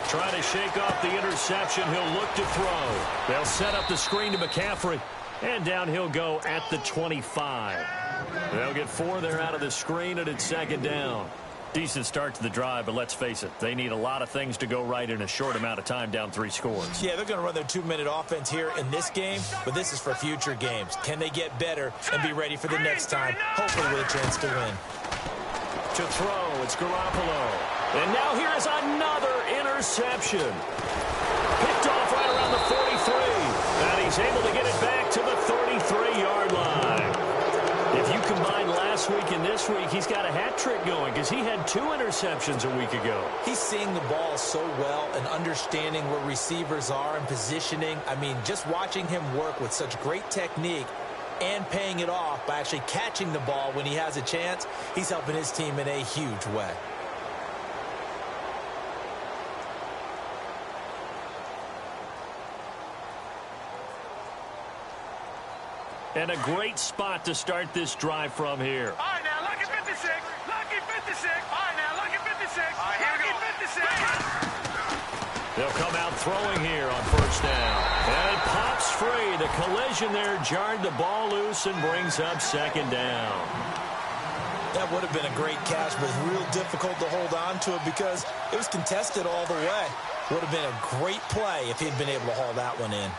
Trying to shake off the interception. He'll look to throw. They'll set up the screen to McCaffrey. And down he'll go at the 25. They'll get 4 there out of the screen, and it's second down. Decent start to the drive, but let's face it, they need a lot of things to go right in a short amount of time, down 3 scores. Yeah, they're going to run their 2-minute offense here in this game, but this is for future games. Can they get better and be ready for the next time, hopefully with a chance to win? To throw, it's Garoppolo. And now here is another interception. Picked off right around the 43. And he's able to get it back to the 33-yard line. If you combine last week and this week, he's got a hat trick going because he had 2 interceptions a week ago. He's seeing the ball so well and understanding where receivers are and positioning. I mean, just watching him work with such great technique and paying it off by actually catching the ball when he has a chance, he's helping his team in a huge way. And a great spot to start this drive from here. All right, now, lucky 56. Lucky 56. All right, now, lucky 56. All right, lucky 56. They'll come out throwing here on first down. And it pops free. The collision there jarred the ball loose and brings up second down. That would have been a great catch, but it's real difficult to hold on to it because it was contested all the way. Would have been a great play if he'd been able to haul that one in.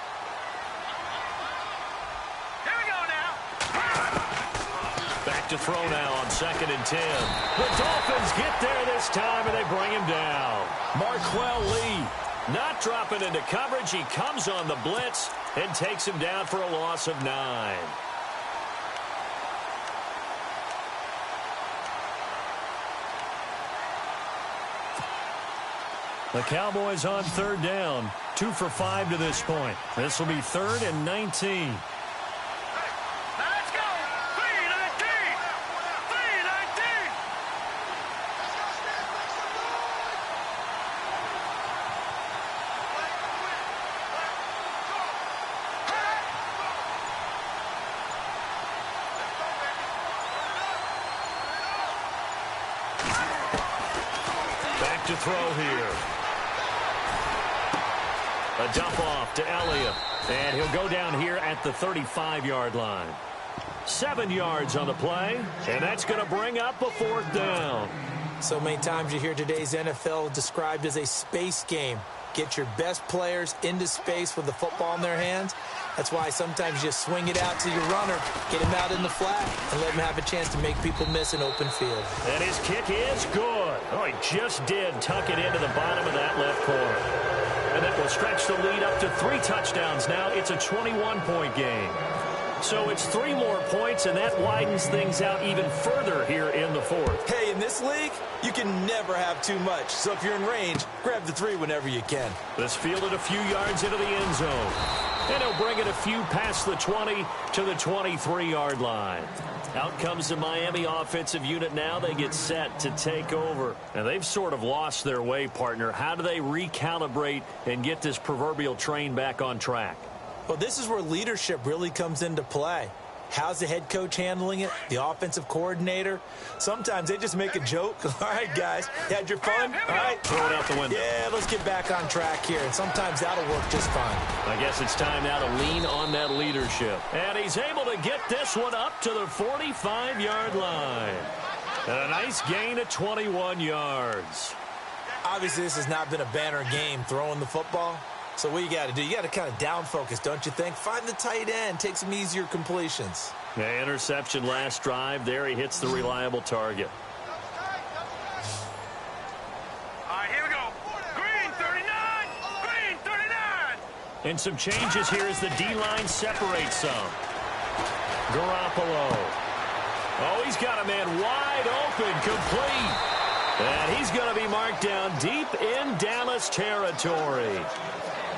Back to throw now on 2nd and 10. The Dolphins get there this time, and they bring him down. Marquell Lee not dropping into coverage. He comes on the blitz and takes him down for a loss of 9. The Cowboys on 3rd down. 2 for 5 to this point. This will be 3rd and 19. To throw here. A dump off to Elliott. And he'll go down here at the 35-yard line. 7 yards on the play. And that's going to bring up a 4th down. So many times you hear today's NFL described as a space game. Get your best players into space with the football in their hands. That's why sometimes you just swing it out to your runner, get him out in the flat, and let him have a chance to make people miss an open field. And his kick is good. Oh, he just did tuck it into the bottom of that left corner. And that will stretch the lead up to 3 touchdowns now. It's a 21-point game. So it's 3 more points, and that widens things out even further here in the 4th. Hey, in this league, you can never have too much. So if you're in range, grab the 3 whenever you can. This fielded a few yards into the end zone. And he'll bring it a few past the 20 to the 23-yard line. Out comes the Miami offensive unit now. They get set to take over. And they've sort of lost their way, partner. How do they recalibrate and get this proverbial train back on track? Well, this is where leadership really comes into play. How's the head coach handling it? The offensive coordinator? Sometimes they just make a joke. All right, guys, you had your fun? All right. Throw it out the window. Yeah, let's get back on track here. And sometimes that'll work just fine. I guess it's time now to lean on that leadership. And he's able to get this one up to the 45-yard line. And a nice gain of 21 yards. Obviously, this has not been a banner game throwing the football. So what you got to do, you got to kind of down focus, don't you think? Find the tight end, take some easier completions. Yeah, interception last drive. There he hits the reliable target. All right, here we go. Green 39. Green 39. And some changes here as the D-line separates some. Garoppolo. Oh, he's got a man wide open, complete. And he's going to be marked down deep in Dallas territory.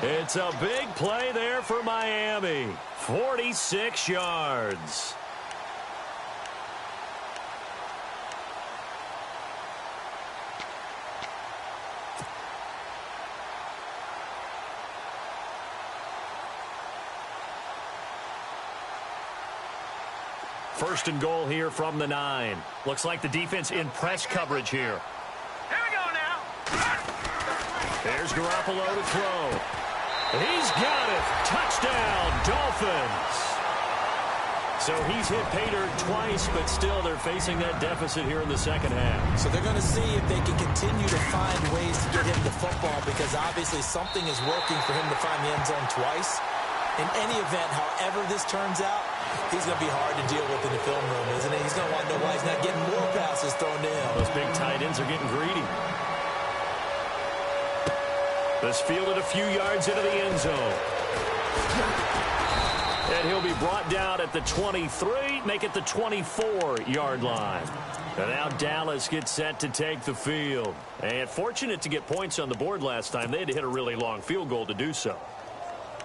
It's a big play there for Miami. 46 yards. First and goal here from the 9. Looks like the defense in press coverage here. Here we go now. There's Garoppolo to throw. He's got it. Touchdown, Dolphins. So he's hit pay dirt twice, but still they're facing that deficit here in the second half. So they're going to see if they can continue to find ways to get him the football, because obviously something is working for him to find the end zone twice. In any event, however this turns out, he's going to be hard to deal with in the film room, isn't he? He's going to want to know why he's not getting more passes thrown to him. Those big tight ends are getting greedy. This fielded a few yards into the end zone. And he'll be brought down at the 23, make it the 24-yard line. And now Dallas gets set to take the field. And fortunate to get points on the board last time. They had to hit a really long field goal to do so.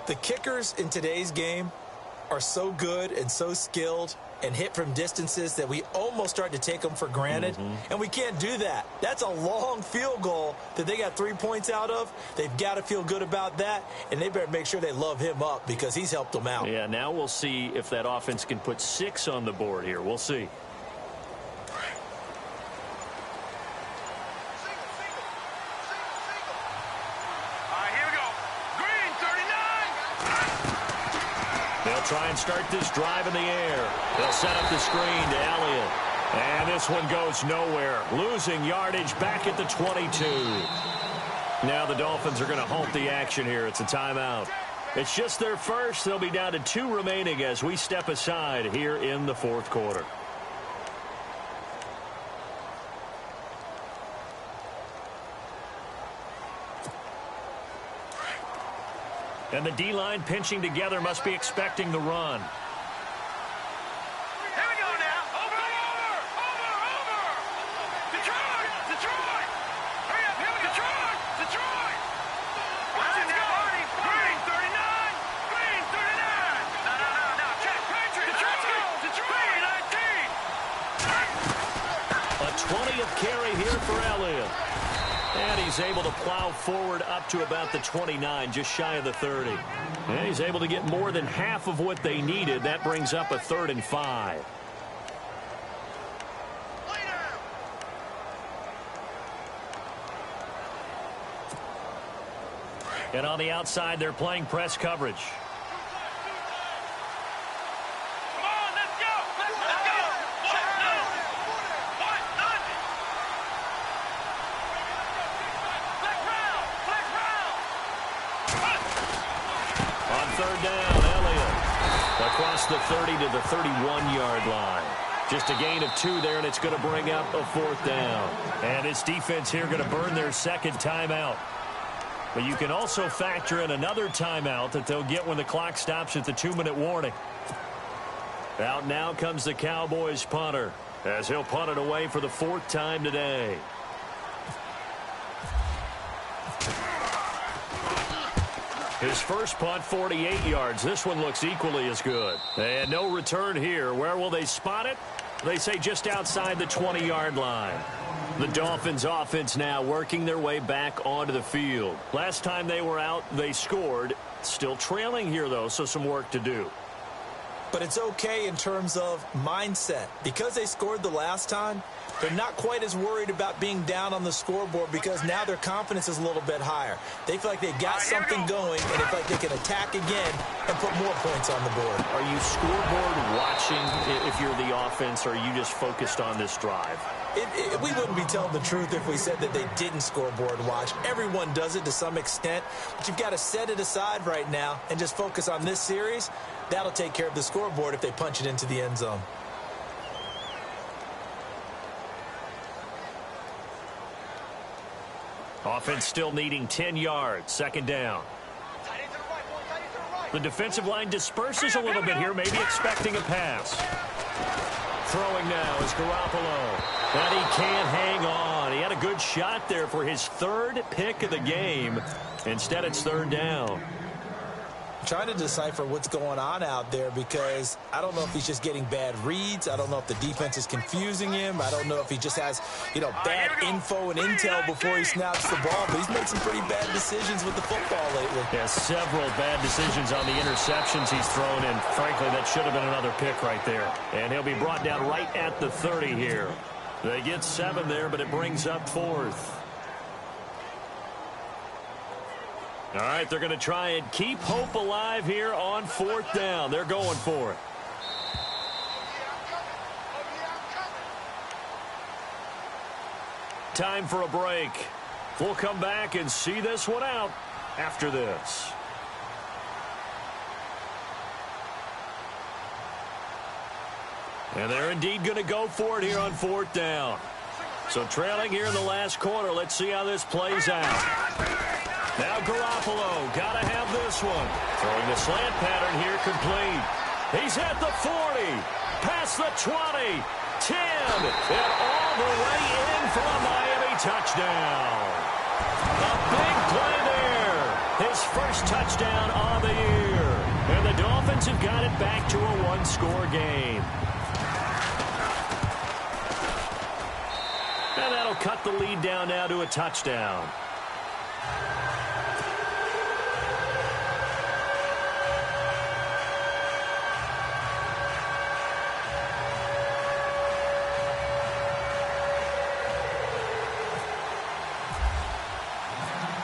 The kickers in today's game are so good and so skilled and hit from distances that we almost start to take them for granted. And we can't do that. That's a long field goal that they got 3 points out of. They've got to feel good about that, and they better make sure they love him up because he's helped them out. Yeah, now we'll see if that offense can put 6 on the board here. We'll see. They'll try and start this drive in the air. They'll set up the screen to Elliott. And this one goes nowhere. Losing yardage back at the 22. Now the Dolphins are going to halt the action here. It's a timeout. It's just their first. They'll be down to 2 remaining as we step aside here in the fourth quarter. And the D-line pinching together must be expecting the run. Here we go now. Over. Detroit. Hurry up. Here we go. Detroit. Watch it now. Green 39. No. Check. Patriots. Detroit 19. A 20th carry here for Elliott. And he's able to plow forward up to about the 29, just shy of the 30. And he's able to get more than half of what they needed. That brings up a 3rd and 5. And on the outside, they're playing press coverage. Come on, let's go. On 3rd down, Elliott across the 30 to the 31-yard line. Just a gain of 2 there, and it's going to bring up a 4th down. And this defense here going to burn their second timeout. But you can also factor in another timeout that they'll get when the clock stops at the 2-minute warning. Out now comes the Cowboys punter as he'll punt it away for the 4th time today. His first punt, 48 yards. This one looks equally as good. And no return here. Where will they spot it? They say just outside the 20-yard line. The Dolphins offense now working their way back onto the field. Last time they were out, they scored. Still trailing here, though, so some work to do. But it's okay in terms of mindset. Because they scored the last time, they're not quite as worried about being down on the scoreboard because now their confidence is a little bit higher. They feel like they got something going, and they feel like they can attack again and put more points on the board. Are you scoreboard watching if you're the offense, or are you just focused on this drive? We wouldn't be telling the truth if we said that they didn't scoreboard watch. Everyone does it to some extent, but you've got to set it aside right now and just focus on this series. That'll take care of the scoreboard if they punch it into the end zone. Offense still needing 10 yards. 2nd down. Tight end to the right, boy. The defensive line disperses a little bit here, maybe expecting a pass. Throwing now is Garoppolo. But he can't hang on. He had a good shot there for his third pick of the game. Instead, it's third down. Trying to decipher what's going on out there because I don't know if he's just getting bad reads. I don't know if the defense is confusing him. I don't know if he just has, bad info and intel before he snaps the ball. But he's made some pretty bad decisions with the football lately. Yeah, several bad decisions on the interceptions he's thrown, and frankly, that should have been another pick right there. And he'll be brought down right at the 30 here. They get 7 there, but it brings up 4th. All right, they're going to try and keep hope alive here on 4th down. They're going for it. Time for a break. We'll come back and see this one out after this. And they're indeed going to go for it here on 4th down. So trailing here in the last quarter. Let's see how this plays out. Now Garoppolo, got to have this one. Throwing the slant pattern here complete. He's at the 40, past the 20, 10, and all the way in for a Miami touchdown. A big play there. His first touchdown of the year. And the Dolphins have got it back to a one-score game. And that'll cut the lead down now to a touchdown.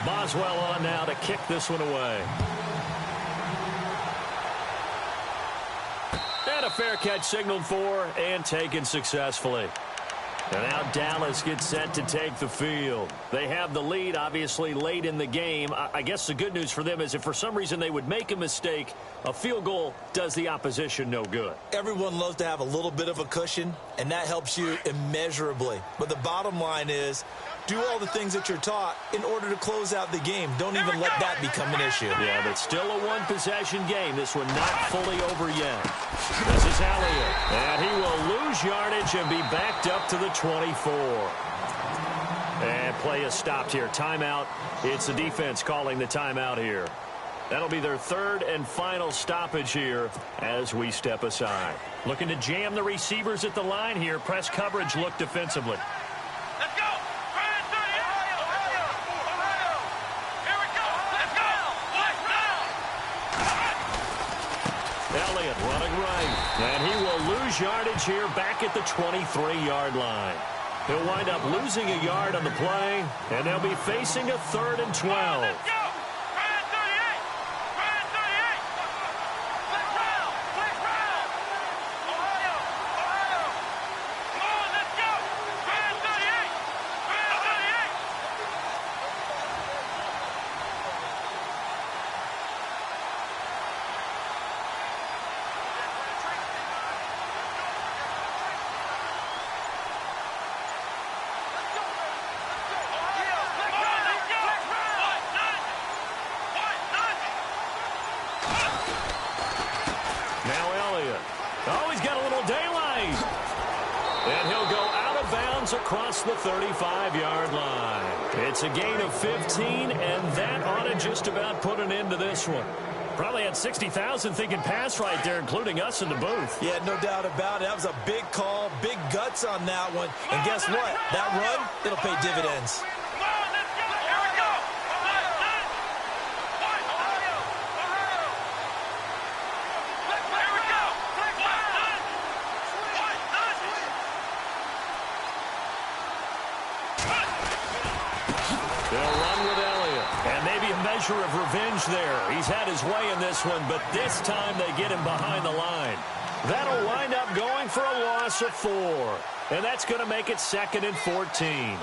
Boswell on now to kick this one away. And a fair catch signaled for and taken successfully. And now Dallas gets set to take the field. They have the lead, obviously, late in the game. I guess the good news for them is if for some reason they would make a mistake, a field goal does the opposition no good. Everyone loves to have a little bit of a cushion, and that helps you immeasurably. But the bottom line is, do all the things that you're taught in order to close out the game. Don't even let that become an issue. Yeah, but still a one-possession game. This one not fully over yet. This is Elliott, and he will lose yardage and be backed up to the 24. And play is stopped here. Timeout. It's the defense calling the timeout here. That'll be their third and final stoppage here as we step aside. Looking to jam the receivers at the line here. Press coverage look defensively. Elliott running right, and he will lose yardage here back at the 23-yard line. He'll wind up losing a yard on the play, and they'll be facing a 3rd and 12. Across the 35-yard line. It's a gain of 15, and that ought to just about put an end to this one. Probably had 60,000 thinking pass right there, including us in the booth. Yeah, no doubt about it. That was a big call, big guts on that one. And guess what? That run, it'll pay dividends. Measure of revenge there. He's had his way in this one, but this time they get him behind the line. That'll wind up going for a loss of 4. And that's going to make it 2nd and 14.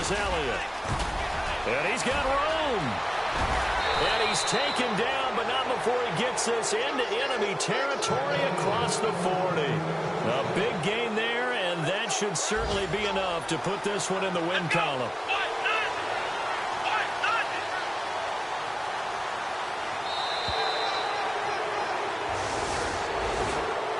is Elliott. And he's got room. And he's taken down, but not before he gets this into enemy territory across the 40. A big gain there, and that should certainly be enough to put this one in the win column.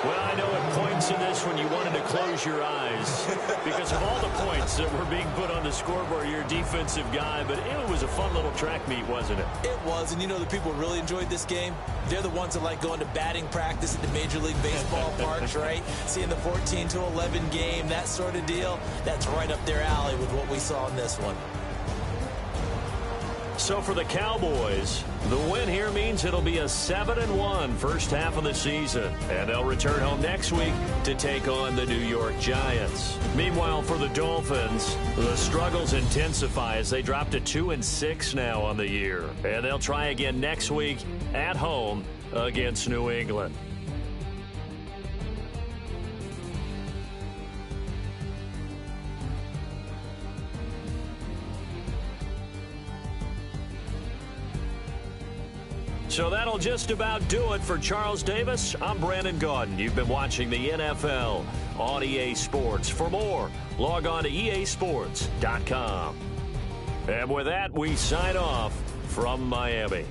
Well, I know at points in this one you wanted to close your eyes because of all the points that were being put on the scoreboard. You're a defensive guy, but it was a fun little track meet, wasn't it? It was, and you know the people who really enjoyed this game? They're the ones that like going to batting practice at the Major League Baseball parks, right? Seeing the 14-11 game, that sort of deal. That's right up their alley with what we saw in this one. So for the Cowboys, the win here means it'll be a 7-1 first half of the season. And they'll return home next week to take on the New York Giants. Meanwhile, for the Dolphins, the struggles intensify as they drop to 2-6 now on the year. And they'll try again next week at home against New England. So that'll just about do it for Charles Davis. I'm Brandon Gaudin. You've been watching the NFL on EA Sports. For more, log on to easports.com. And with that, we sign off from Miami.